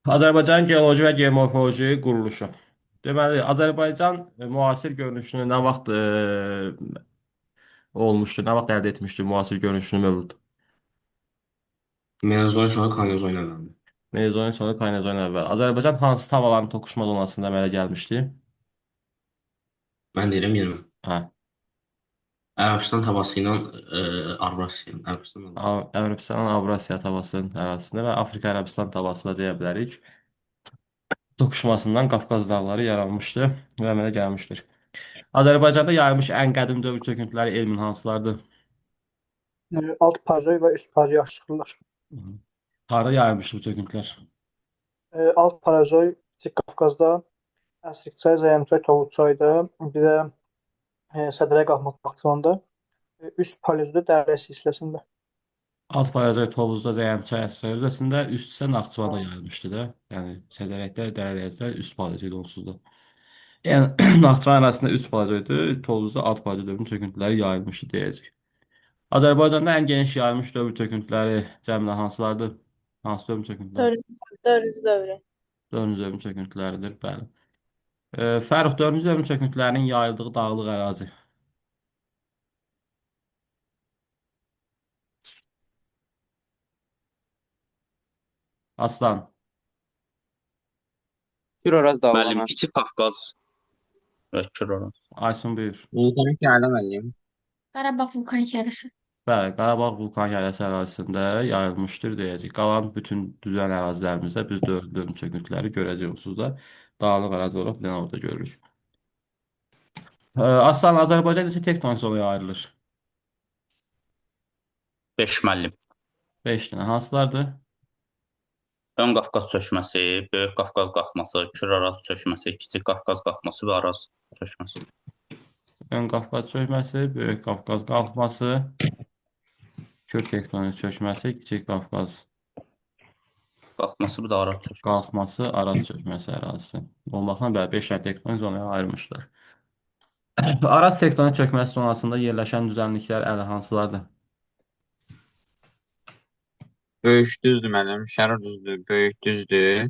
Azərbaycan geoloji və geomorfoloji quruluşu. Deməli, Azərbaycan müasir görünüşünü nə vaxt olmuşdur, nə vaxt əldə etmişdir müasir görünüşünü mövcud? Menozoy sonra Kanozoy əvvəldir. Mezozoikin sonu Kaynozoikin əvvəl. Azərbaycan hansı tavaların toqquşma zonasında əmələ gəlmişdi? Mən deyirəm yenə. Hə, Ərəbistan tavası ilə Avrasiya. Ərəbistan Avrasiya. Ərəbistan Avrasiya tavasının ərazisində və Afrika Ərəbistan tavası da deyə bilərik. Toqquşmasından Qafqaz dağları yaranmışdı və əmələ gəlmişdir. Azərbaycanda yayılmış ən qədim dövr çöküntüləri elmin hansılardır? Alt Pazoy və üst Pazoy aşırırlar. Hı. Harda yayılmışdı bu çöküntülər? Alt Parazoy Kiçik Qafqazda, Əsrikçay, Zəyəmçay, Tovuzçayda, bir də Sədrəyə qalxmaq Naxçıvanda, üst Paleozoda Dərə silsiləsində. Alt Parazoy Tovuzda Zəyəmçay Əsrəyə özəsində, üst isə Naxçıvanda yayılmışdı da. Yəni Sədərəkdə, Dərələyəzdə üst Parazoydu onsuz da. Yəni Naxçıvan arasında üst Parazoydu, Tovuzda alt Parazoy dövrünün çöküntüləri yayılmışdı deyəcək. Azərbaycanda ən geniş yayılmış dövr çöküntüləri cəmlə hansılardır? Hansı dövr çöküntüləri? Dördüncü dövrü. Dördüncü dövrün çöküntüləridir, bəli. Fərux dördüncü dövrün çöküntülərinin yayıldığı dağlıq ərazi. Aslan, Kür-Araz Müəllim, dağlarına. Kiçik Qafqaz və Kür-Araz. Aysun buyur. Vulkanik yayla müəllim. Qarabağ vulkanik yarısı. Bəli, Qarabağ vulkan yayası ərazisində yayılmışdır deyəcək. Qalan bütün düzən ərazilərimizdə biz dördüncü dövrün çöküntüləri görəcəyik onsuz da. Dağlıq ərazi olaraq bir dənə orada görürük. Aslan, Azərbaycan neçə tektonik zonaya ayrılır? 5 müəllim. 5 dənə. Hansılardır? Ön Qafqaz çökməsi, Böyük Qafqaz qalxması, Kür-Araz çökməsi, Kiçik Qafqaz qalxması və Araz çökməsi. Ön Qafqaz çökməsi, Böyük Qafqaz qalxması, Kür tektonik çökməsi, Kiçik Qafqaz Qalxması bir də Araz çökməsi. qalxması, Araz çökməsi ərazisi. Olmaqla bəli, 5 dənə tektonik zonaya ayırmışlar. Araz tektonik çökməsi zonasında yerləşən düzənliklər ələ hansılardır? Böyük düzdür müəllim. Şərur düzdür. Böyük düzdür.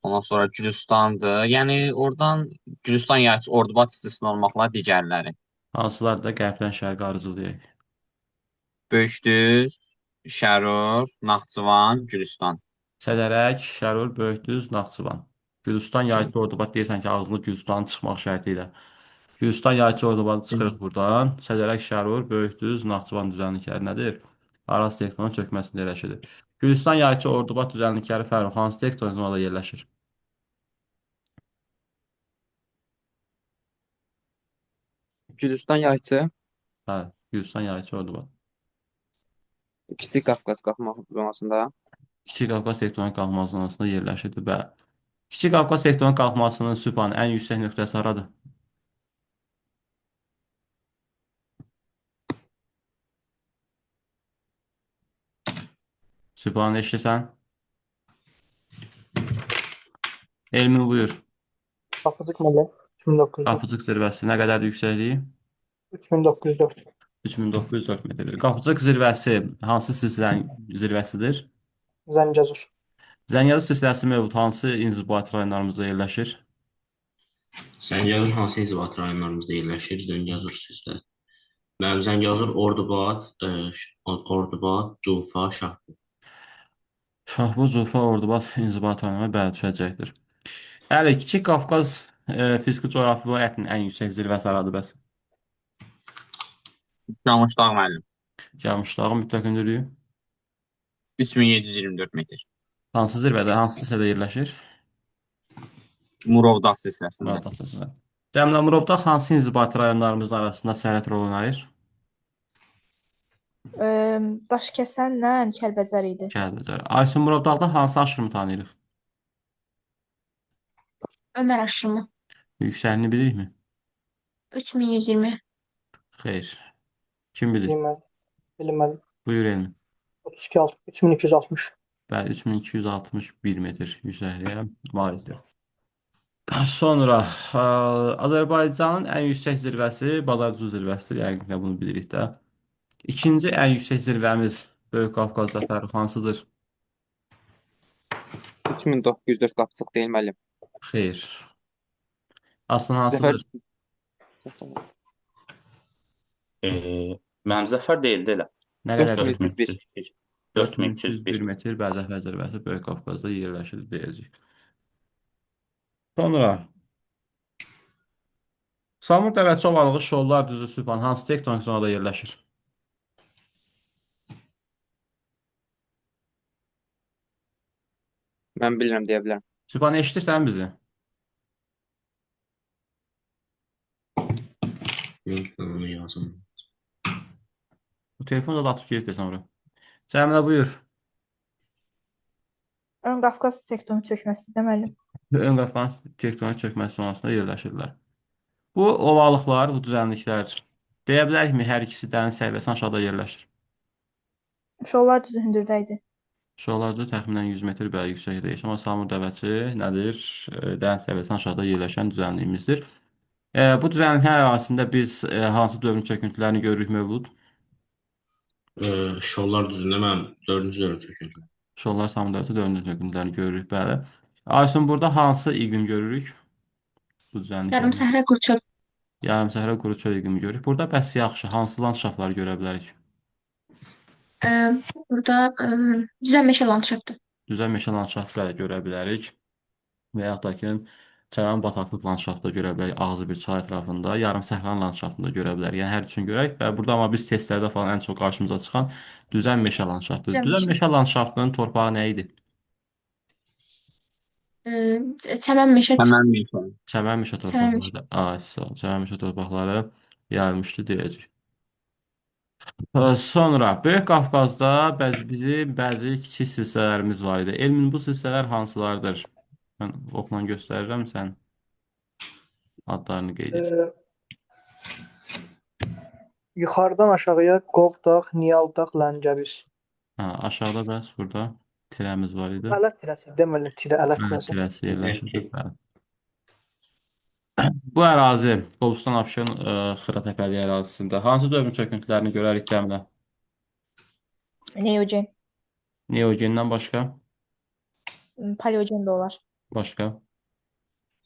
Ondan sonra Gürcüstandır. Yəni oradan Gürcüstan yayçı Ordubad istisna olmaqla digərləri. Hansılardır da qərbdən şərqə arzulayaq. Böyük düz, Şərur, Naxçıvan, Gürcüstan. Sədərək, Şərur, Böyükdüz, Naxçıvan. Gürcüstan yayçı Ordubad deyirsən ki, ağzında Gürcüstanın çıxmaq şərti ilə. Gürcüstan yayçı Ordubadı çıxırıq buradan. Sədərək, Şərur, Böyükdüz, Naxçıvan düzənlikləri nədir? Araz tektonik çökməsində yerləşir. Gürcüstan yayçı Ordubad düzənlikləri Fərux hansı tektonik zonada yerləşir? Gürcüstan yayçı, Hə, Gürcüstan yayçı Ordubad. Kiçik Qafqaz qalxmaq zonasında. Kiçik Qafqaz tektonik qalxması zonasında yerləşirdi. Bəli. Kiçik Qafqaz tektonik qalxmasının sübhanın ən yüksək nöqtəsi haradır? Sübhanı eşitirsən? Elmin buyur. Qapıcıq müəllim 2904. Qapıcıq zirvəsi nə qədərdir yüksəkliyi? 3904. 3904 metrdir. Qapıcıq zirvəsi hansı silsilənin zirvəsidir? Zəngəzur. Zəngəzur silsiləsi mövcud hansı inzibati rayonlarımızda yerləşir? Zəngəzur hansı inzibati rayonlarımızda yerləşir? Zəngəzur sizdə. Mənim Zəngəzur, Ordubad, Cufa, Şahbuz. Şahbuz, Urfa, Ordubad inzibati rayonuna bəli düşəcəkdir. Bəli, Kiçik Qafqaz fiziki coğrafi vilayətinin ən yüksək zirvəsi haradır bəs? Camışdağ müəllim. Camışdağın mütləq hündürlüyü 3724 metr. hansı zirvədə, hansı hissədə yerləşir? Murovdağ silsiləsində. Muradov silsilə. Cəmlə Murovdağ hansı inzibati rayonlarımızın arasında sərhəd rol oynayır? Daşkəsənlə Kəlbəcər idi. Kəlbəcər. Aysun Murovdağda hansı aşırımı tanıyırıq? Ömər aşımı Yüksəlini bilirikmi? 3120. Xeyr. Kim bilir? Bilmədim. Buyur Elmi. 3260. Bəli, 3261 metr yüksəkliyə malikdir. Sonra Azərbaycanın ən yüksək zirvəsi Bazarcı zirvəsidir. Yəqin ki, bunu bilirik də. İkinci ən yüksək zirvəmiz Böyük Qafqazda Fərux hansıdır? 3904 qapçıq deyil müəllim. Xeyr. Aslında Zəfər hansıdır? E, Mənim Zəfər deyildi elə. Nə qədərdir? 4301. 4301. 4301 metr Bərdə zirvəsi Böyük Qafqazda yerləşir deyəcək. Sonra Samur Dəvəçi ovalığı Şollar düzü Sübhan hansı tektonik zonada yerləşir? Mən bilirəm deyə bilərəm. Sübhan eşidirsən bizi? Onu yazım. Bu telefonu da atıb gedib desən ora. Cəmilə buyur. Ön Qafqaz tektonik çökməsi də müəllim. Ön Qafqaz tektonik çökməsi zonasında yerləşirlər. Bu ovalıqlar, bu düzənliklər deyə bilərikmi hər ikisi dəniz səviyyəsindən aşağıda yerləşir? Şollar düzü hündürdə idi. Şualarda təxminən 100 metr belə yüksəkdə yaşayan amma Samur Dəvəçi nədir? Dəniz səviyyəsindən aşağıda yerləşən düzənliyimizdir. Bu düzənliklər ərazisində biz hansı dövrün çöküntülərini görürük mövcud? Şollar düzündə mən 4-cü dövrün çöküntü. Şollar Samur Dəvəçi dövrün çöküntülərini görürük, bəli. Aysun, burada hansı iqlim görürük? Bu düzənliklərdə. Yarım səhra qurçöl. Yarım səhra quru çöl iqlimi görürük. Burada bəs yaxşı, hansı landşaftları görə bilərik? Burada düzən meşə landşaftı. Düzən meşə landşaftları görə bilərik. Və yaxud da ki, çayın bataqlıq landşaftı da görə bilərik. Ağzı bir çay ətrafında, yarım səhra landşaftını da görə bilərik. Yəni hər üçün görək. Və burada amma biz testlərdə falan ən çox qarşımıza çıxan düzən meşə landşaftıdır. Düzən Düzən meşə. meşə landşaftının torpağı nə idi? Çəmən meşə. Həmən meşə. Çəmən meşə Çəmən meşə. torpaqları. Ay, sağ ol. Çəmən meşə torpaqları yayılmışdı deyəcək. Sonra Böyük Qafqazda bizim bəzi kiçik silsilələrimiz var idi. Elmin bu silsilələr hansılardır? Mən oxla göstərirəm, sən adlarını qeyd et. Yuxarıdan aşağıya Qovdağ, Niyaldağ, Ləncəviz. Aşağıda bəs burada tirəmiz var idi. Ələt tirəsi deməli, ələt tirəsi. Tirəsi yerləşirdi. Bəli. Bu ərazi Qobustan Abşeron Xıra Təpəli ərazisində hansı dövrün çöküntülərini görərik Cəmilə? Neogen. Neogendən başqa? Paleogen də olar. Başqa?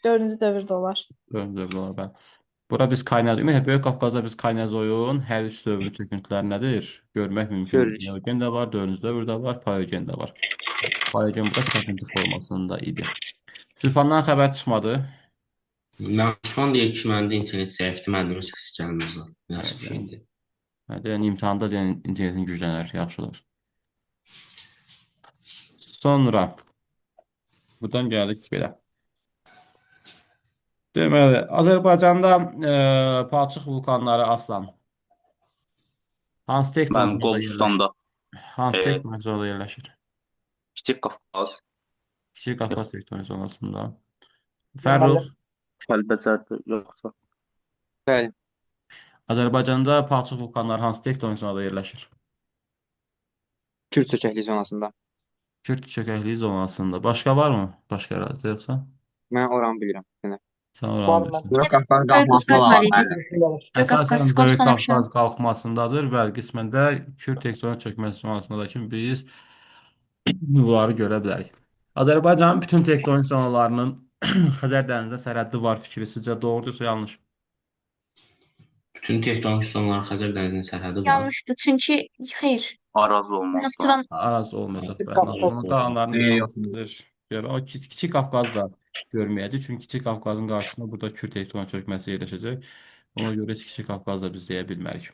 4-cü dövrdə olar. Dövrün dövrü var, bəli. Bura biz Kaynazoy, ümumiyyətlə Böyük Qafqazda biz Kaynazoyun hər üç dövrün çöküntüləri nədir? Görmək mümkün. Görürük. Neogen də var, 4-cü dövrdə var, Paleogen də var. Paleogen burada sətinti formasında idi. Sübhandan xəbər çıxmadı. Osman deyir ki, məndə internet zəifdir, müəllimin səsi gəlmir zaten. Nəsə bir şeydir. Yəni imtahanda deyən internetin güclənər, yaxşı olar. Sonra buradan gəldik belə. Deməli, Azərbaycanda palçıq vulkanları aslan. Hansı tektonik Mənim zonada yerləşir? Qobustanda Hansı e, tektonik zonada yerləşir? Kiçik Qafqaz, Kiçik Qafqaz tektonik zonasında. Fərrux, Kəlbəcərdir yoxsa? Bəli. Azərbaycanda palçıq vulkanları hansı tektonik zonada yerləşir? Kür çökəklik zonasında. Kürt çökəkliyi zonasında. Başqa varmı? Başqa ərazidə yoxsa? Mən oranı bilirəm. Sən Var oranı mı? bilirsən. Böyük Qafqaz Böyük qalxması Qafqaz var var idi. müəllim. Böyük Qafqaz, Əsasən Böyük Qobustan Abşeron. Qafqaz qalxmasındadır. Bəli, qismən də Kürt tektonik çökməsi zonasında da ki biz bunları görə bilərik. Azərbaycanın bütün tektonik zonalarının Xəzər dənizində sərhəddi var fikri sizcə doğrudursa yanlış? Bütün tektonik zonların Xəzər dənizinin sərhədi var. Yanlışdır. Çünki xeyr. Araz olmaz. Naxçıvan Araz olmayacaq. Kiçik Bəli. Qafqaz. Naxçıvan dağlarının Yox. esasındadır. O Kiçik Qafqaz da görməyəcək. Çünki Kiçik Qafqazın qarşısında burada Kürt tektonik çökməsi yerləşəcək. Ona görə heç Kiçik Qafqaz da biz deyə bilmərik.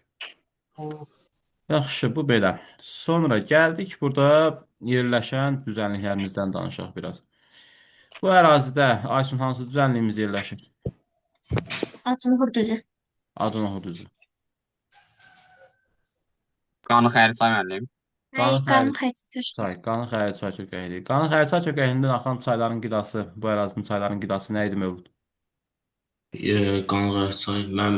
Yaxşı, bu belə. Sonra gəldik burada yerləşən düzənliklərimizdən danışaq biraz. Bu ərazidə Aysun hansı düzənliyimiz yerləşir? Acınqır düzü. Acınoxu düzü. Qanı xəri say müəllim. Qanı Qanın xəri xəritəsi. çay, Qanı xəri çay çökəkliyi. Qanı xəri çay çökəkliyindən axan çayların qidası, bu ərazinin çayların qidası nə idi mövcud? Qanğarçay, mən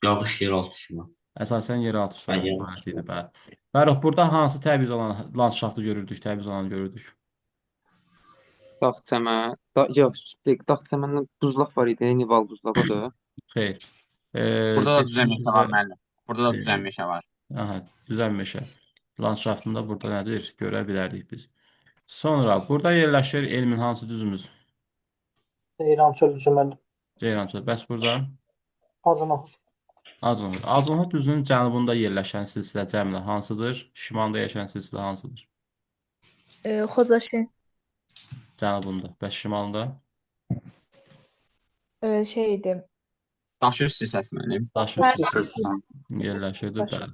yağış yeraltı sular. Əsasən yeraltı suları Bəli. ibarət idi, bəli. Fərux, burada hansı təbii olan landşaftı görürdük, təbii zolanı görürdük? Dağ çəmən. Yox, dağ çəməndən buzlaq var idi, Nival buzlağı o da. Xeyr. Burada da düzən meşə var bizə- müəllim. Burada da düzən meşə var. Aha, düzən meşə. Landşaftında burada nədir? Görə bilərdik biz. Sonra burada yerləşir elmin hansı düzümüz? Ceyrançöl düzü müəllim. Ceyrançöl. Bəs burada Hacınaxur. Acunhot. Acunhot düzünün cənubunda yerləşən silsilə cəmlə hansıdır? Şimalda yerləşən silsilə hansıdır? Xocaşin. Cənubunda. Bəs şimalda? Şeydi. Daşır silsiləsi mənim. Daşır Daşır silsiləsi Kürsan. yerləşirdi. Daşır. Bəli.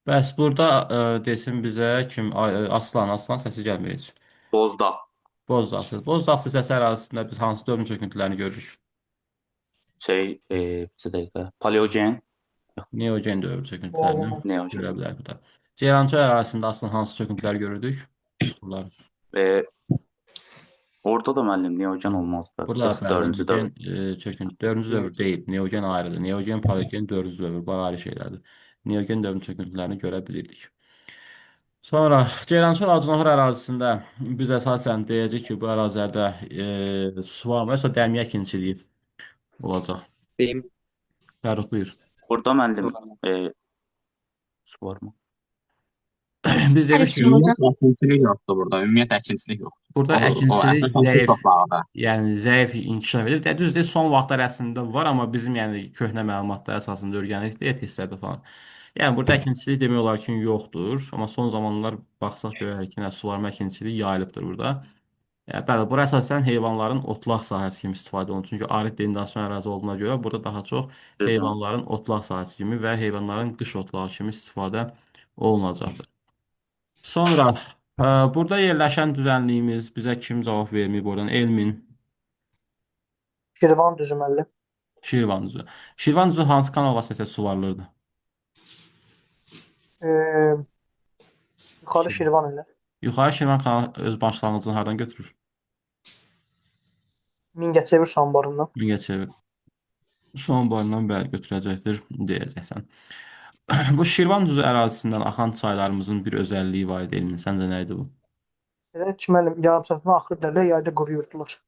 Bəs burada desin bizə kim? Aslan. Aslan səsi gəlmir heç. Bozdağ. Bozdağ silsiləsi. Bozdağ silsiləsi ərazisində biz hansı dövrün çöküntülərini görürük? Bir dəqiqə. Paleogen. Neogen dövrü çöküntülərini Neogen. görə bilərik burada. Ceyrançöl ərazisində aslında hansı çöküntülər görürdük? Sular. E, orada da müəllim Neogen olmazdı. Burada Yoxsa dördüncü dövr. çöküntü. Dördüncü dövr deyil. Neogen ayrıdır. Neogen, paleogen dördüncü dövr. Bu ayrı şeylərdir. Neogen dövrün çöküntülərini görə bilirdik. Sonra Ceyrançöl Acunahor ərazisində biz əsasən deyəcək ki, bu ərazilərdə suvarma yoxsa dəmiyə əkinçiliyi olacaq. Deyim. Fərux buyur. Burada müəllim su var mı? Biz dedik ki, Əkinçilik olacaq. Ümumiyyətlə əkinçilik yoxdur burada. Ümumiyyətlə əkinçilik yoxdur. burada O əkinçilik əsasən zəif, qışlaqlarda. yəni zəif inkişaf edir. Düzdür, son vaxtlar əslində var, amma bizim yəni köhnə məlumatlar əsasında öyrənirik deyə testlərdə falan. Yəni burada əkinçilik demək olar ki, yoxdur, amma son zamanlar baxsaq görərik ki, suvarma əkinçiliyi yayılıbdır burada. Yəni, bəli, bura əsasən heyvanların otlaq sahəsi kimi istifadə olunur. Çünki arid dendasyon ərazi olduğuna görə burada daha çox Düzdür. heyvanların otlaq sahəsi kimi və heyvanların qış otlağı kimi istifadə olunacaqdır. Sonra burada yerləşən düzənliyimiz bizə kim cavab verməyib oradan? Elmin, Şirvan düzü müəllim. Şirvan düzü. Şirvan düzü hansı kanal vasitəsilə suvarılırdı? E, yuxarı Şirvan ilə. Yuxarı Şirvan kanalı öz başlanğıcını hardan götürür? Mingəçevir sambarından. Mingəçevir. Son boyundan bəli götürəcəkdir deyəcəksən. Bu Şirvan düzü ərazisindən axan çaylarımızın bir özəlliyi var idi elmin. Səncə nə idi bu? Elə ki müəllim yarım saatdan axır dərlər, yayda quruyurdular.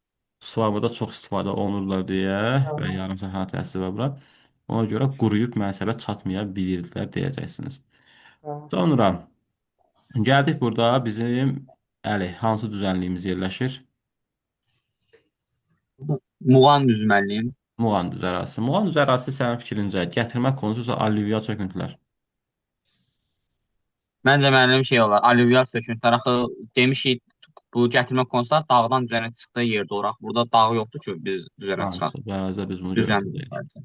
Suvarmada çox istifadə olunurlar deyə və yarım sahə təsiri var bura. Ona görə quruyub mənsəbə çatmaya bilirdilər deyəcəksiniz. Sonra gəldik burada bizim hansı düzənliyimiz yerləşir? Muğan düzü müəllim. Muğan düz ərazisi. Muğan düz ərazisi sənin fikrincə gətirmə konusu yoxsa allüvial çöküntülər? Məncə müəllim şey olar. Allüvial söküntülər axı demişik bu gətirmə konuslar dağdan düzənə çıxdığı yerdə olaq. Burada dağ yoxdur ki biz düzənə çıxaq. Bu ərazidə biz bunu Düzən görəcəyik. sadəcə.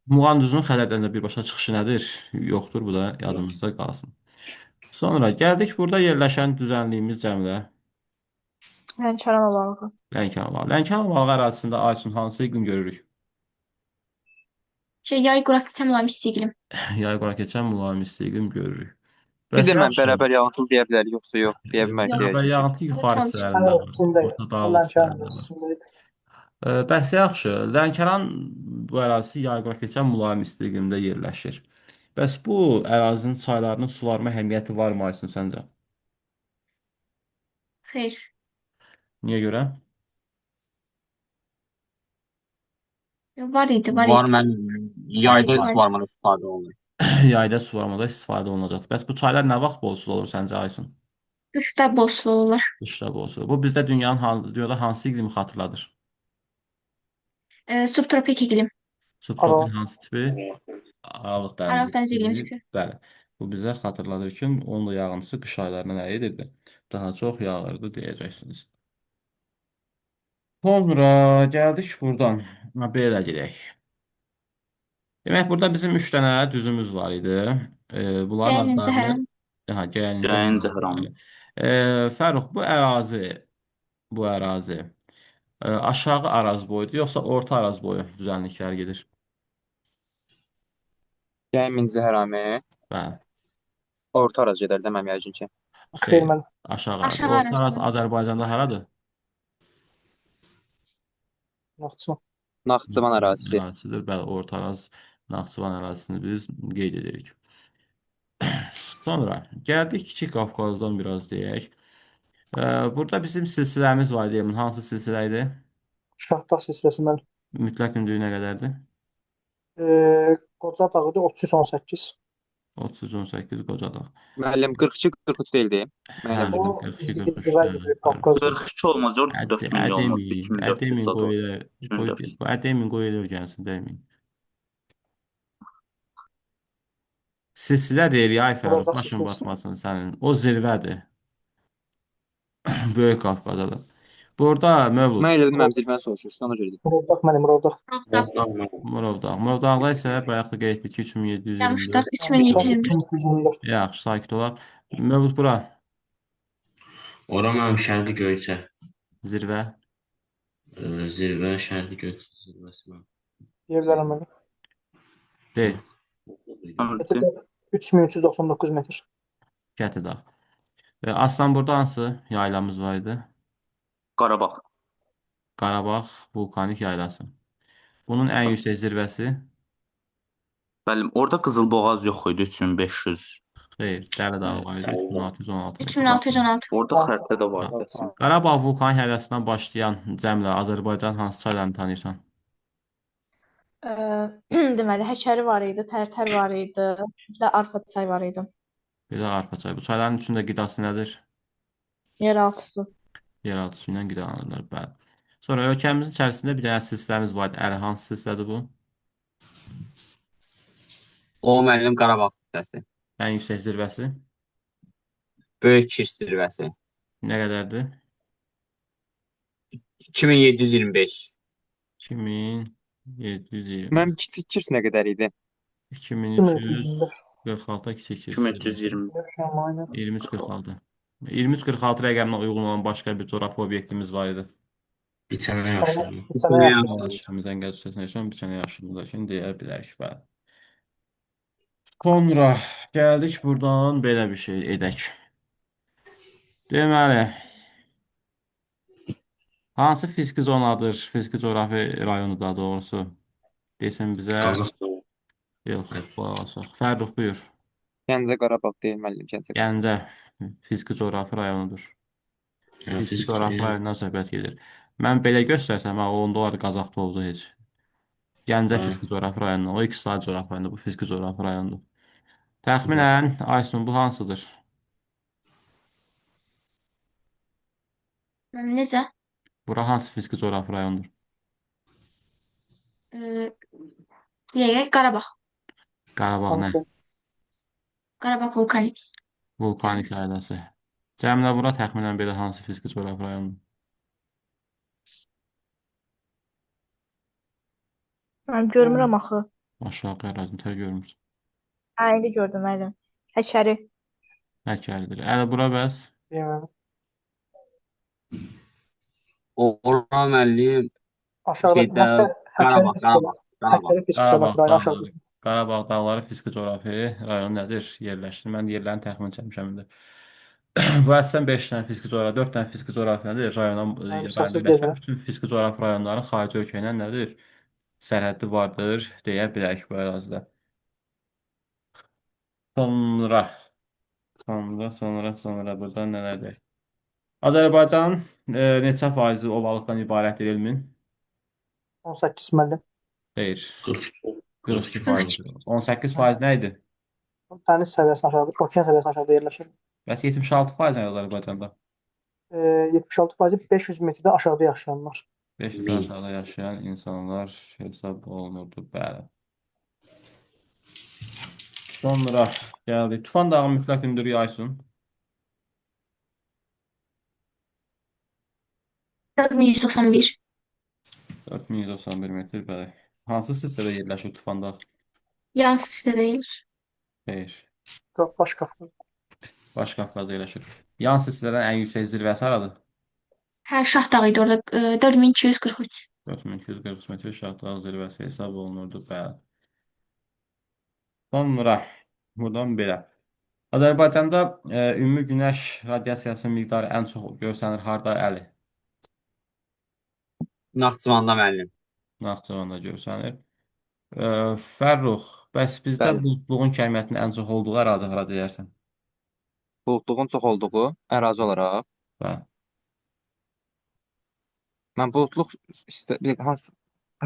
Muğan düzünün xəzərdən də birbaşa çıxışı nədir? Yoxdur. Bu da yadımızda qalsın. Sonra gəldik burada yerləşən düzənliyimiz cəmlə Lənkəran olaraq. Lənkəran. Lənkəran balığı ərazisində Aysun hansı iqlim görürük? Yay quraq keçən mülayim isti iqlim. Yay qura keçən mülayim isti iqlim görürük. Bir də mən yaxşı. bərabər yağıntılı deyə bilərik, yoxsa yox deyə bilmərik. Bərabər yağıntı yuxarı Lənkəran hissələrində var. İçində Orta dağlıq Lənkəran hissələrində var. düzüsündəydi. Bəs yaxşı. Lənkəran bu ərazisi yay qura keçən mülayim isti iqlimdə yerləşir. Bəs bu ərazinin çaylarının suvarma əhəmiyyəti varmı Aysun səncə? Xeyr. Niyə görə? Var idi, var Var idi. mən yayda Var. suvarmada istifadə olunur. Yayda suvarmada istifadə olunacaq. Bəs bu çaylar nə vaxt bolsuz olur səncə Aysun? Qışda bol sulu olurlar. Qışda bolsuz. Bu bizdə dünyada hansı iqlimi xatırladır? Subtropik iqlim. Subtropik hansı tipi? Aralıq Aralıq dəniz iqlimi tipi. tipi. Bəli. Bu bizə xatırladır ki, onun da yağıntısı qış aylarında nə edirdi? Daha çox yağırdı deyəcəksiniz. Sonra gəldik buradan. Belə gedək. Demək, burada bizim 3 dənə düzümüz var idi. Bunların Gəlin adlarını... Zəhran. Gəyin Zəhran. Fərux, bu ərazi aşağı Araz boyudur, yoxsa orta Araz boyu düzənliklər gedir? Gəmin Zəhramı Bəli. orta araz gedər deməm yəqin ki. Xeyr müəllim. Aşağı Araz. Aşağı Orta Araz Araz boyu. Azərbaycanda haradır? Naxçıvan. Naxçıvan ərazisi. Ərazisidir. Bəli, Orta Araz Naxçıvan ərazisini biz qeyd edirik. Sonra gəldik Kiçik Qafqazdan biraz deyək. Burada bizim silsiləmiz var deyə. Hansı silsilə idi? Şahdağ silsiləsi müəllim. Mütləq hündürlüyü nə qədərdir? Qoca dağıdır 33-18. 30-18 Qocadağ. Müəllim 42-43 deyildi. Hə, Müəllim O dedim. 42 zirvə 43. gibi Qafqazdır. 42 olmaz, orada 4 milyon var. Ədemin, 3400 Ədemin qoy olur. elə, qoy, 3400. Ədemin qoy elə gəlsin, demin. Silsilə deyir, ay Fərux, Murovdağ başın silsiləsi. batmasın sənin. O zirvədir. Böyük Qafqazadır. Burada Mövlud, Mən elə dedim, mənim zirvəni soruşursun, ona görə dedim. Murovdağ mənim Murovdağ. Murovdağ. Murovdağ. Murovdağda isə bayaq da qeyd etdik ki, Yanlışlar 3724. 3724. 324. Yaxşı, sakit olaq. Mövlud bura, Ora mənim Şərqi Göyçə. zirvə. Zirvə, Şərqi Göyçə zirvəsi mənim. Deyə bilərəm mən. Deyil, Hansı? 3399 metr. Kətidağ. Aslan burada hansı yaylamız var idi? Qarabağ. Qarabağ vulkanik yaylası. Bunun ən yüksək zirvəsi, Bəli, orada Qızılboğaz yox idi, 3500. xeyr, Dəli dağı var idi, 3616 metr. 3616. Orada xəritədə var desən. Qarabağ vulkanik yaylasindən başlayan cəmlə Azərbaycan hansı çaylarını tanıyırsan? Deməli, Həkəri var idi, Tərtər var idi, bir də Arpa çay var idi. Bir də arpa çayı. Bu çayların içində qidası nədir? Yeraltı su. Yeraltı su ilə qidalanırlar, bəli. Sonra ölkəmizin içərisində bir dənə silsiləmiz var idi. Əli hansı silsilədir bu? O müəllim Qarabağ silsiləsi. Ən yüksək zirvəsi Böyük Kirs zirvəsi. nə qədərdir? 2725. 2720. Mənim kiçik kirs nə qədər idi? 2346 kiçik zirvə. 2320. 2346. 2346 rəqəminə uyğun olan başqa bir coğrafi obyektimiz var idi. Biçənə yaşayırım. Biçənə yaşayır. Şəhərimizdən gəl üstəsinə yaşayan biçənə yaşımızdakını deyə bilərik, bəli. Sonra gəldik buradan belə bir şey edək. Deməli, hansı fiziki zonadır, fiziki coğrafi rayonu daha doğrusu? Desin bizə. Qazaxstan. Yox, balasaq. Fərrux buyur. Gəncə Qarabağ deyil müəllim, Gəncə. Gəncə fiziki coğrafi rayonudur. Yəni Fiziki coğrafi rayonundan söhbət gedir. Mən belə göstərsəm, onda olar Qazax Tovuz heç. Gəncə Hə. fiziki coğrafi rayonu, o ikisi saat coğrafi rayonu, bu fiziki coğrafi rayondur. Təxminən, Aysun, bu hansıdır? Necə? Bura hansı fiziki coğrafi rayondur? Deyək, Qarabağ. Qarabağ nə? Qarabağ vulkanik. Vulkanik yaylası. Cəmlə bura təxminən belə hansı fiziki coğrafi rayondur? Mən görmürəm axı. Aşağı ərazini tər görmürsən. Hə, indi gördüm müəllim. Həkəri. Həkəridir. Əli bura bəs? Deyəməm. Ora müəllim Aşağıda şeydə Həkəri Qarabağ. Həkəri fiziki Qarabağ rayonu aşağıda. dağları. Qarabağ dağları fiziki coğrafi rayon nədir? Yerləşdir. Mən yerlərini təxmin çəkmişəm indi. Bu əslən 5 dənə fiziki coğrafi, 4 dənə fiziki coğrafi nədir? Rayona səsi birləşən gedir. bütün fiziki coğrafi rayonların xarici ölkə ilə nədir? Sərhəddi vardır deyə bilərik bu ərazidə. Sonra buradan nələr deyək? Azərbaycan neçə faizi ovalıqdan ibarətdir elmin? 18 müəllim. Xeyr, 42. 42 faiz. 18 faiz nə idi? Dəniz səviyyəsindən aşağıda, okean səviyyəsindən aşağıda yerləşir. Bəs 76 faiz nə Azərbaycanda? 76% 500 metrdə aşağıda yaşayanlar. 500 aşağıda yaşayan insanlar hesab olunurdu, bəli. Sonra gəldik. Tufan dağı mütləq hündürlüyü Aysun. 4191. 4191 metr, bəli. Hansı silsilədə yerləşir Tufan dağı? Yan sistemdə deyilir. Xeyr. Baş Qafqaz. Baş Qafqazda yerləşir. Yan silsilədən ən yüksək zirvəsi haradır? Hə, Şah dağı idi orada. 4243. 4243 metr Şahdağ zirvəsi hesab olunurdu, bəli. Sonra buradan belə. Azərbaycanda ümumi günəş radiasiyasının miqdarı ən çox görsənir harda, Əli? Naxçıvanda müəllim. Naxçıvanda görsənir. Fərrux, bəs bizdə Bəli. buludluğun kəmiyyətinin ən çox olduğu ərazi hara deyərsən? Buludluğun çox olduğu ərazi olaraq Bəli. mən buludluq hansı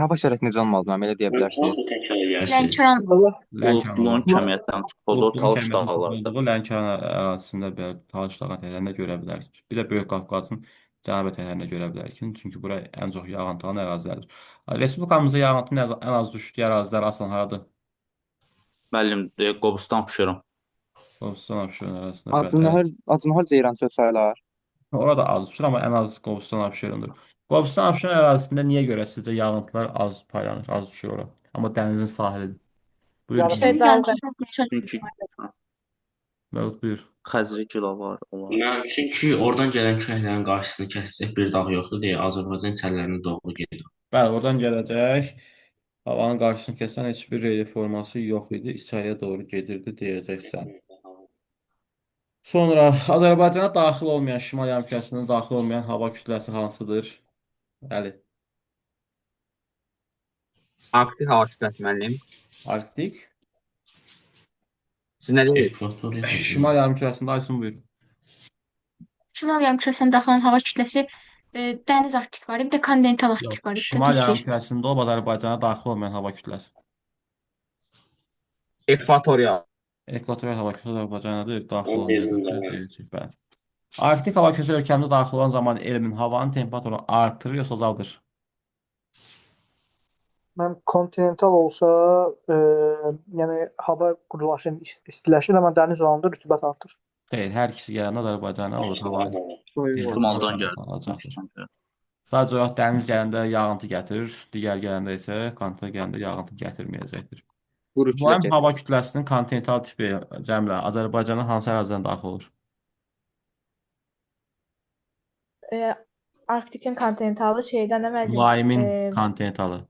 hava şəraiti necə olmalıdır müəllim, elə deyə bilərsiniz? Təkrar eləyərsiniz. Lənkəran Valla Lənkəran Buludluğun olur. kəmiyyətdən çox olduğu Buludun Talış kəmiyyətinin çox dağlarıdır. olduğu Lənkəran ərazisində belə Talış dağı ətəklərində görə bilərik. Bir də Böyük Qafqazın cənub ətəklərində görə bilərik. Çünki bura ən çox yağıntılı ərazilərdir. Respublikamızda yağıntının ən az düşdüyü ərazilər aslında haradır? Müəllim, Qobustan Abşeron. Qobustan, Abşeron arasında belə. Acınahar Ceyrançöl sayılar. Orada az düşür, amma ən az Qobustan, Abşerondur. Qobustan, Abşeron ərazisində niyə görə sizcə yağıntılar az paylanır, az düşür ora? Amma dənizin sahilidir. Buyur, Yəni, Yüksək Məhəmməd. dalğa. Yağıntı çox yüksək. Çünki Məhmud, buyur. Xəzri kilo var, onlar. Çünki oradan gələn küləklərin qarşısını kəsəcək bir dağ yoxdur deyə Azərbaycan çöllərinə doğru gedir. Bəli, oradan gələcək. Havanın qarşısını kəsən heç bir reyli forması yox idi. İçəriyə doğru gedirdi deyəcəksən. Sonra Azərbaycana daxil olmayan, şimal yarımkürəsində daxil olmayan hava kütləsi hansıdır? Bəli, Arktik hava kütləsi müəllim. Arktik. Siz nə deyirsiniz? Ekvatoriya. Şimal yarımkürəsində Aysun buyur. Şimal yarımkürəsində daxil olan hava kütləsi dəniz Arktik var, bir də kontinental Yox, Arktik var. Bir də şimal düz deyir. yarımkürəsində olub Azərbaycana daxil olmayan hava kütləsi. Ekvatorial. Ekvatorial hava kütləsi Azərbaycanadır, daxil Onu olmayan dedim də. deyəcək, bəli. Arktik hava kütləsi ölkəmizə daxil olan zaman elmin havanın temperaturu artırır yoxsa azaldır? mən kontinental olsa, yəni hava qurulaşır, istiləşir, amma dəniz olanda rütubət artır. Deyil, hər ikisi gələndə Azərbaycana olur hava. Şimaldan Alacaqdır. gəlir. Sadəcə olaraq dəniz gələndə yağıntı gətirir, digər gələndə isə kontinent gələndə yağıntı gətirməyəcəkdir. Quru külək Mülayim gətirir. hava kütləsinin kontinental tipi cəmlə Azərbaycanın hansı ərazidən daxil olur? Arktikin kontinentalı şeydən nə müəllim? Mülayimin kontinentalı.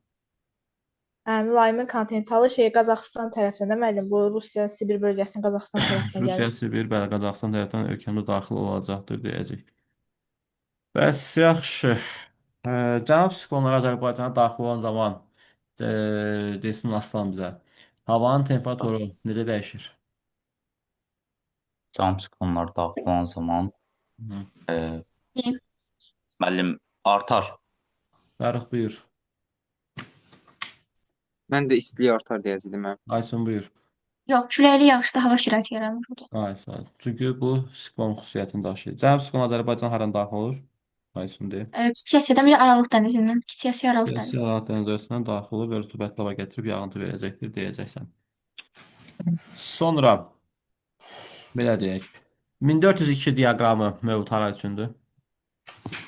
Mülayimin kontinentalı Qazaxıstan tərəfindən nə müəllim? Bu Rusiya, Sibir bölgəsinin Qazaxıstan tərəfindən Rusiya, gəlir. Sibir, bəli, Qazaxıstan tərəfindən ölkəmizə daxil olacaqdır deyəcək. Bəs yaxşı. Cənab siklonları Azərbaycana daxil olan zaman desin Aslan bizə. Havanın temperaturu necə dəyişir? Cam siklonlar daxil olan zaman Hı. müəllim artar. Fərux buyur. Mən də istilik artar deyəcəydim mən. Aysun buyur. Yox, küləkli yağışda hava şəraiti yaranır burada. Ay sağ ol. Çünki bu siklon xüsusiyyətini daşıyır. Cənab siklon Azərbaycan haran daxil olur? Aysun deyir. Kiçik Asiyadan bir də Aralıq dənizindən. Kiçik Asiya Aralıq dənizi. Siyasi Aralıq dəniz arasından daxil olur və rütubətli hava gətirib yağıntı verəcəkdir deyəcəksən. Sonra belə deyək. 1402 diaqramı Mövlud hara üçündür?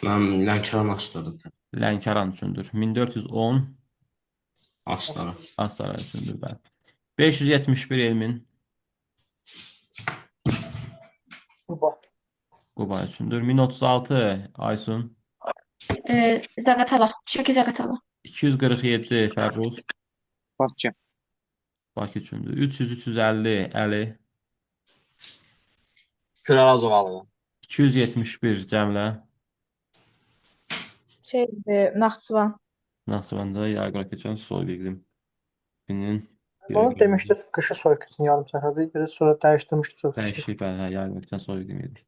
Mən Lənkəran Astara. Lənkəran üçündür. 1410 Astara. Astara üçündür bəli. 571 Elmin Quba. Quba üçündür. 1036 Aysun. Zaqatala. Şəki Zaqatala. 247 Fərrux. Bakı. Bakı üçündür. 300-350 Əli. Küləraz ovalı. 271 Cəmlə. Naxçıvan. Naxçıvanda yarqıra keçən soy iqliminin Onu demişdi, qışı soyuq üçün yarım səfərdə, biraz sonra dəyişdirmişdi çox. dəyişiklik bəli, hə, yarqıra keçən soy iqlim idi.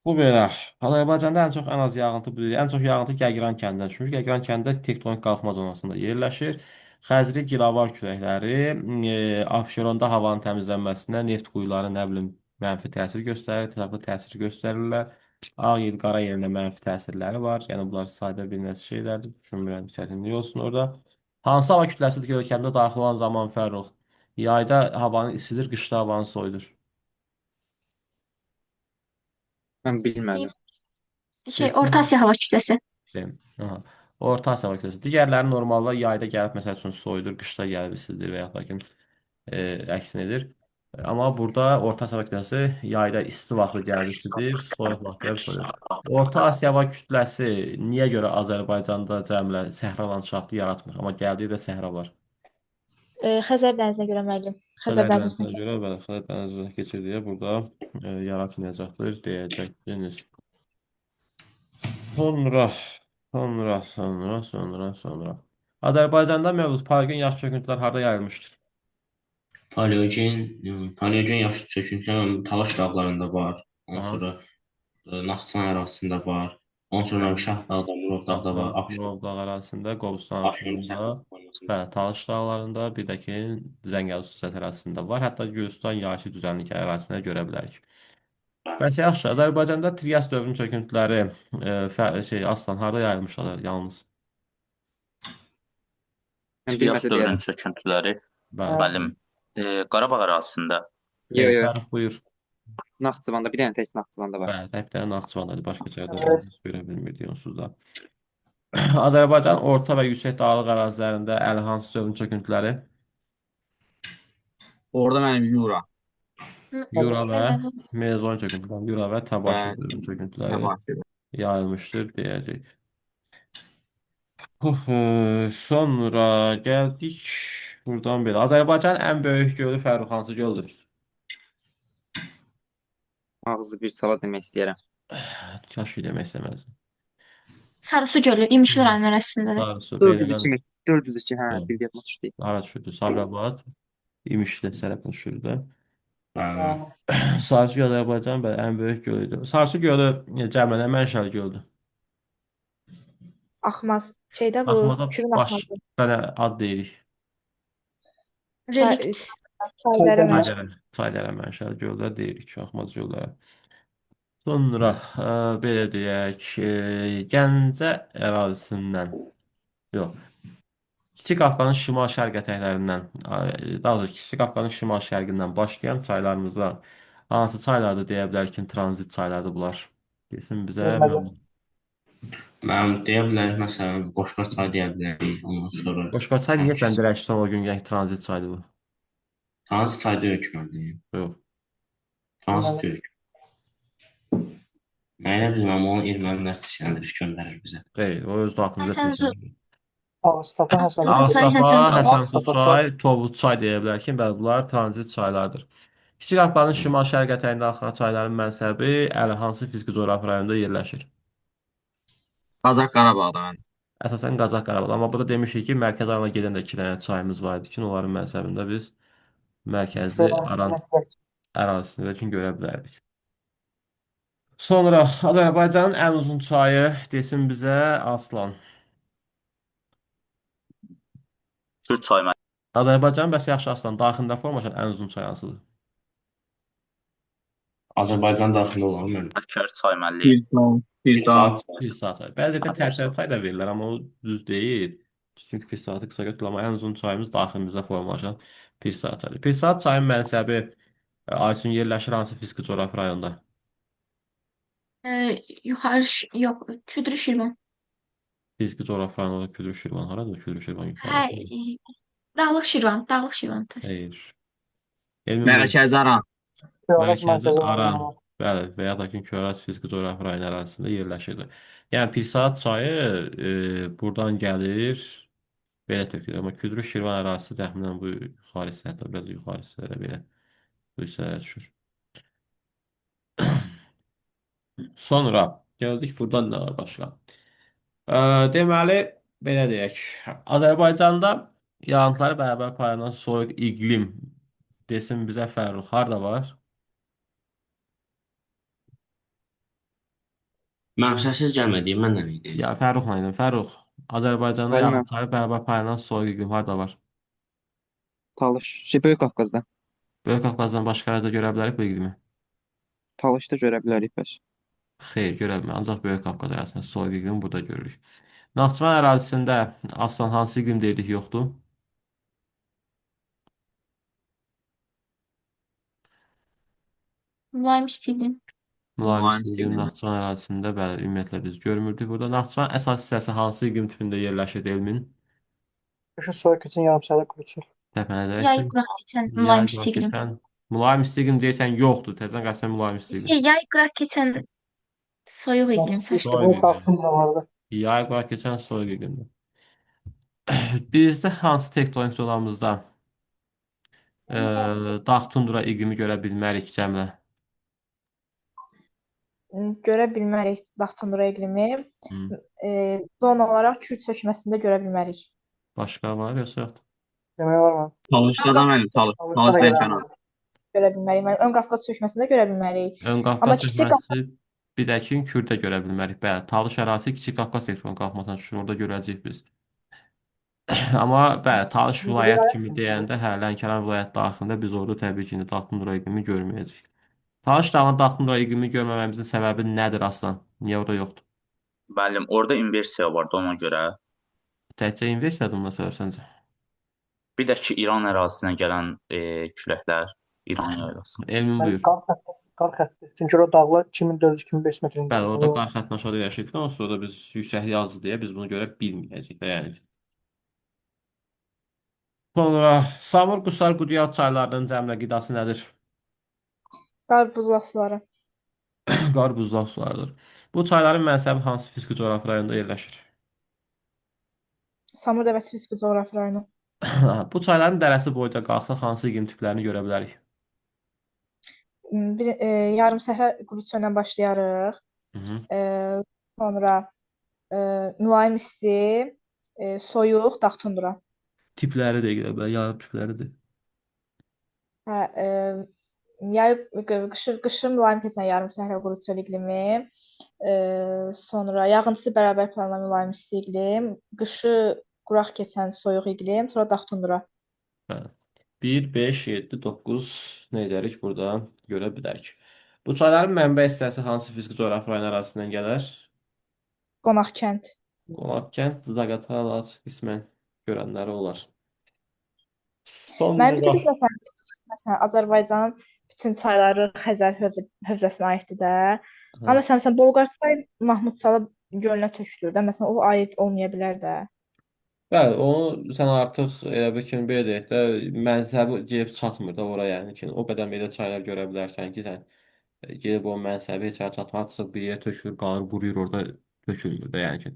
Bu belə. Azərbaycanda ən az yağıntı bu ən çox yağıntı Gəgran kəndindən düşmüş. Gəgran kəndi tektonik qalxma zonasında yerləşir. Xəzri gilavar küləkləri Abşeronda havanın təmizlənməsinə neft quyuları nə bilim mənfi təsir göstərir, tərəfli təsir göstərirlər. Ağ yel, qara yelinə mənfi təsirləri var. Yəni bunlar sadə bilməz şeylərdir. Düşünmürəm çətinlik olsun orada. Hansı hava kütləsidir ki, ölkəmizə daxil olan zaman Fərrux? Yayda havanı isidir, qışda havanı soyudur. Mən bilmədim. Orta Asiya hava kütləsi. Aha. Orta Asiya hava kütləsi. Digərləri normalda yayda gəlib məsəl üçün soyudur, qışda gəlib isidir və yaxud da ki, əksinə edir. Amma burada Orta Asiya hava kütləsi yayda isti vaxtı gəlib isidir, soyuq vaxtı gəlib soyudur. Orta Asiya hava kütləsi niyə görə Azərbaycanda cəmlə səhra landşaftı yaratmır, amma gəldiyi də səhra var. Xəzər dənizinə görə müəllim. Xəzər dənizinə Dənizinə görə bəli, Xəzər dənizinə keçirdiyə burada yaratmayacaqdır deyəcəkdiniz. Sonra. Azərbaycanda mövcud payqın yaş çöküntülər harda yayılmışdır? Paleogen yaş çöküntülər Talış dağlarında var. Ondan Aha. sonra Naxçıvan ərazisində var. Ondan sonra mənim Şahdağda, Murovdağda və Şahbaz, Afşin Murovdağ arasında, Qobustan Afşin aşırımda, səfərində. bəli, Talış dağlarında, bir də ki, Zəngəzur ərazisində var. Hətta Gürcüstan yağışı düzənlik ərazisində görə bilərik. Bəs yaxşı, Azərbaycanda Trias dövrünün çöküntüləri Aslan harda yayılmışlar yalnız? Mən Trias bilməsə dövrünün deyərəm. çöküntüləri, Bəli. müəllim, Qarabağ ərazisində. Yo, yo. Fərux buyur. Naxçıvanda bir dənə tək Naxçıvanda var. Bəli, tək də Naxçıvandadır, başqa yerdə Evet. görə bilmirdik onsuz da. Azərbaycan orta və yüksək dağlıq ərazilərində hansı dövrün çöküntüləri? Orada mənim Yura. Yura və Məzəzur. Mezon çöküntüləri, Yura və Təbaşir Bəli. dövrün çöküntüləri Təbaşir. yayılmışdır deyəcək. Sonra gəldik buradan belə. Azərbaycanın ən böyük gölü Fərux hansı göldür? Ağzı bir sala demək istəyərəm. Kaş ki demək istəməzdim. Sarısu gölü İmişli rayonu ərazisindədir. Sarısı 402 belə mi? 402 hə, Yox. bir yadıma düşdü. hara düşürdü? Sabirabad, İmişli tərəfdən düşürdü. Bəli. Sarısı göl Azərbaycanın ən böyük gölüdür. Sarısı gölü cəmlənə mənşəli göldür. Axmaz. Şeydə bu Axmaza Kürün baş axmazı. belə ad deyirik. Relikt. Çayları Çayları. var. Çaylara mənşəli göllər deyirik, Axmaz gölləri. Sonra belə deyək, Gəncə ərazisindən yox. Kiçik Qafqanın şimal-şərq ətəklərindən, daha doğrusu Kiçik Qafqanın şimal-şərqindən başlayan çaylarımızdan hansı çaylardır deyə bilərik ki, tranzit çaylardır bunlar. Desin bizə Bilmədim. məmnun. Mənim deyə bilərik, məsələn, Qoşqar çayı deyə bilərik. Ondan sonra Qoşqar çay niyə sən dirəksən o gün yəni tranzit çaydır bu? Transit çay deyil ki, mən deyim. Yox. Transit deyil ki. Nə bilməm, onu ermənilər çişəndir, göndərir bizə. Xeyr, o öz daxilində Həsən Zu- çəkir. Ağstafa, Həsən. Ağstafa çay, Ağstafa, Həsənsu. Həsənsu Ağstafa çay, Tovuz çay deyə bilər ki, bəli, bunlar tranzit çaylardır. Kiçik Qafqanın şimal-şərq ətəyində axan çayların mənsəbi hansı fiziki coğrafi rayonunda yerləşir? Qazax Qarabağda mənim. Əsasən Qazax Qarabağ. Amma burada demişik ki, mərkəz aralığına gedən də 2 dənə çayımız var idi ki, onların mənsəbində biz mərkəzi Aran ərazisini də üçün görə bilərdik. Sonra Azərbaycanın ən uzun çayı desin bizə Aslan. Kür çay müəllim. Azərbaycanın bəs yaxşı Aslan, daxilində formalaşan ən uzun çay hansıdır? Azərbaycan daxili olan mən. Kür çay müəllim. Bir saat. Bir saat. Bir saat çay. Bəzi də tərtər çay da verirlər, amma o düz deyil. Çünki bir saatı qısa götürür, amma ən uzun çayımız daxilimizdə formalaşan bir saat çayıdır. Bir saat çayın mənsəbi Aysun yerləşir hansı fiziki coğrafi rayonda? Yuxarı yox, Küdrü Şirvan. Fiziki coğrafi rayonda Küdür Şirvan haradır? Küdür Şirvan Hə, yuxarı. Dağlıq Şirvan, Dağlıq Şirvandır. Hayır. Elmin buyur. Mərkəzi Aran. Mərkəzi Aran, bəli, və ya da ki, Köraz fiziki coğrafi rayon ərazisində yerləşirdi. Yəni Pirsaat çayı buradan gəlir, belə tökülür. Amma Küdrü Şirvan ərazisi təxminən bu yuxarı hissədə, biraz yuxarı hissələrə belə bu hissələrə düşür. Sonra gəldik buradan nə var başqa? Deməli, belə deyək. Azərbaycanda yağıntıları bərabər paylanan soyuq iqlim desin bizə Fərrux harda var? Mənim səssiz gəlmədiyim məndən idi. Ya Fərruxla idim. Fərrux, Azərbaycanda Müəlliməm. yağıntıları bərabər paylanan soyuq iqlim harda var? Talış. Böyük Qafqazda. Böyük Qafqazdan başqa yerdə görə bilərik bu iqlimi? Talışda görə bilərik bəs. Xeyr, görə bilmərik. Ancaq Böyük Qafqaz ərazisində soyuq iqlimi burada görürük. Naxçıvan ərazisində Aslan hansı iqlim deyilik yoxdur? Mülayim istidir. Mülayim Mülayim iqlim iqlim. Naxçıvan ərazisində bəli, ümumiyyətlə biz görmürdük burada. Naxçıvan əsas hissəsi hansı iqlim tipində yerləşir Elmin? Qışın soyuq üçün yarımçayda qurutur. Təpənədə Yay isə qıraq keçən yay mülayim qıraq istiqlim. keçən mülayim iqlim deyirsən yoxdur. Təzədən qəsdən mülayim iqlim. Yay qıraq keçən soyuq iqlim İşte saçma. bu taxtın da vardı. Yay qıraq keçən soyuq iqlimdir. Bizdə hansı tektonik zonamızda dağ tundra iqlimi görə bilmərik cəmlə? Görə bilmərik Daxtundura iqlimi. Hı. Zona olaraq Kür çökməsində görə bilmərik. Başqa var yoxsa yoxdur? Demək var mı? Talışda da mənim. Talış Lənkəran. Görə bilmərik. Ön Qafqaz çökməsində görə bilmərik. Ön Amma Qafqaz kiçik çökməsi Bir də ki, Kürdə görə bilmərik. Bəli, Talış ərazisi Kiçik Qafqaz tektonik qalxmasına düşür. Orada görəcəyik biz. Amma bəli, Talış vilayət Vilayət kimi mi? deyəndə, hə, Lənkəran vilayət daxilində biz orada təbii ki, indi Daxtımdura iqlimi görməyəcəyik. Talış dağının Daxtımdura iqlimi görməməmizin səbəbi nədir aslan? Niyə orada yoxdur? Müəllim, orada inversiya vardı ona görə. Təkcə investisiyadır buna səbəb səncə? Bir də ki, İran ərazisinə gələn küləklər İran yaylasına. Elmin Yəni buyur. qar xətti. Çünki o dağlar 2400-2500 metr Bəli, orada hündürlükdə. qar xəttinin aşağıda yaşayırıq. Onsuz da biz yüksəklik azdır deyə biz bunu görə bilməyəcəyik də, yəni. Sonra Samur, Qusar, Qudyal çaylarının cəmlə qidası nədir? Qar buzlaq suları. Qar buzlaq sularıdır. Bu çayların mənsəbi hansı fiziki coğrafi rayonda yerləşir? Samur Dəvəsi Fiziki Coğrafi rayonu. Bu çayların dərəsi boyunca qalxsaq hansı iqlim tiplərini görə bilərik? Yarım səhra quru çöldən başlayarıq. Hı -hı. Sonra mülayim isti, soyuq, dağ tundra. Tipləri də görə bilər, yarım tipləri də. Hə, yay qışı mülayim keçən yarım səhra quru çöl iqlimi. Sonra yağıntısı bərabər planla mülayim isti iqlim, qışı quraq keçən soyuq iqlim, sonra dağ tundra. Bəli. 1, 5, 7, 9 nə edərik buradan görə bilərik. Bu çayların mənbə hissəsi hansı fiziki coğrafi rayon ərazisindən gəlir? Qonaq kənd. Qonaq kənd, Zaqatala qismən görənləri olar. Mənim Sonra fikrim məsələn Azərbaycanın bütün çayları Xəzər hövzəsinə aiddir də. Amma məsələn Bolqar çayı Mahmudsalı gölünə tökülür də. Məsələn o aid olmaya bilər də. bəli, onu sən artıq elə bir kimi belə deyək də mənsəbi gedib çatmır da ora yəni ki, o qədər belə çaylar görə bilərsən ki, sən gedib o mənsəbi heç yerə çatmazsa bir yerə tökülür, qalır, quruyur orada tökülmür də yəni ki.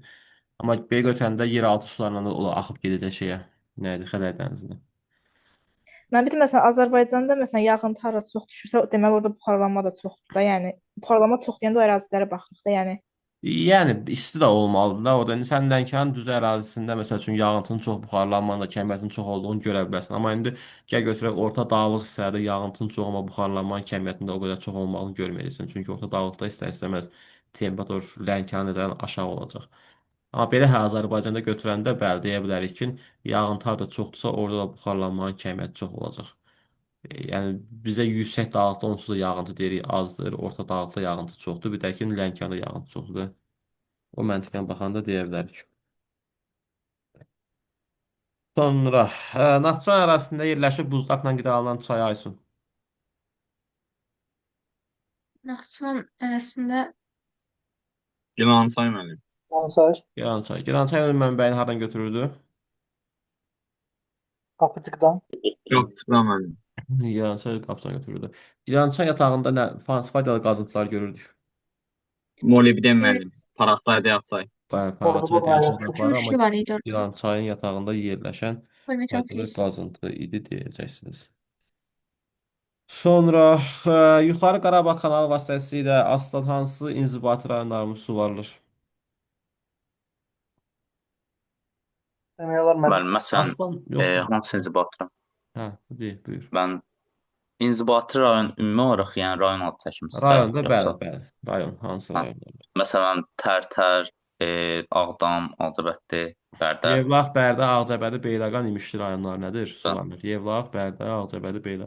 Amma belə götürəndə yeraltı sularla da ola axıb gedəcək şeyə. Nə idi? Xəzər dənizinə. Mən bir də məsələn Azərbaycanda məsələn yağıntı hara çox düşürsə, demək orada buxarlanma da çoxdur da. Yəni buxarlanma çox deyəndə o ərazilərə baxırıq da, yəni. Yəni isti də olmalıdır da. Orada indi sən Lənkəran düz ərazisində məsəl üçün yağıntının çox buxarlanmanın da kəmiyyətinin çox olduğunu görə bilərsən. Amma indi gəl götürək orta dağlıq hissədə yağıntının çox amma buxarlanmanın kəmiyyətində o qədər çox olmağını görməyəcəksən. Çünki orta dağlıqda istər-istəməz temperatur Lənkəran nəzərən aşağı olacaq. Amma belə hə Azərbaycanda götürəndə bəli deyə bilərik ki, yağıntı harda çoxdursa orada da buxarlanmanın kəmiyyəti çox olacaq. Yəni bizdə yüksək dağlıqda onsuz da yağıntı deyirik azdır, orta dağlıqda yağıntı çoxdur, bir də ki Lənkəranda yağıntı çoxdur. O məntiqdən baxanda deyə bilərik. Sonra Naxçıvan ərazisində yerləşib buzlaqla qidalanan çay Aysun. Naxçıvan ərazisində Yılançay müəllim. Qansay, Gərancay. Gərancay onun mənbəyini hardan götürürdü? Qapıcıqdan. Qapıçıqdan müəllim. Gərancay qapıdan götürürdü. Gərancay yatağında nə faydalı qazıntılar görürdük. Molibden müəllim. Paraklayda yatsay. Paraçay deyəsən var, Gümüşlü amma var idi orada. Gərancayın yatağında yerləşən Hörmətli faydalı Hafiz. qazıntı idi deyəcəksiniz. Sonra Yuxarı Qarabağ kanalı vasitəsilə Aslan hansı inzibati rayonlarımız suvarılır? Demək olar mən Müəllim, məsələn, Aslan yox. hansı inzibati? Hə, deyil, buyur. Mən inzibati rayon ümumi olaraq, yəni rayon adı çəkmişsə, Rayonda bəli, yoxsa bəli. Rayon hansı Hə. rayonlar? məsələn Tərtər, Ağdam, Ağcabəddi, Bərdə. Yevlax, Bərdə, Ağcabədi, Beyləqan, İmişli rayonları nədir? Suvarılır. Yevlax, Bərdə, Ağcabədi, Beyləqan.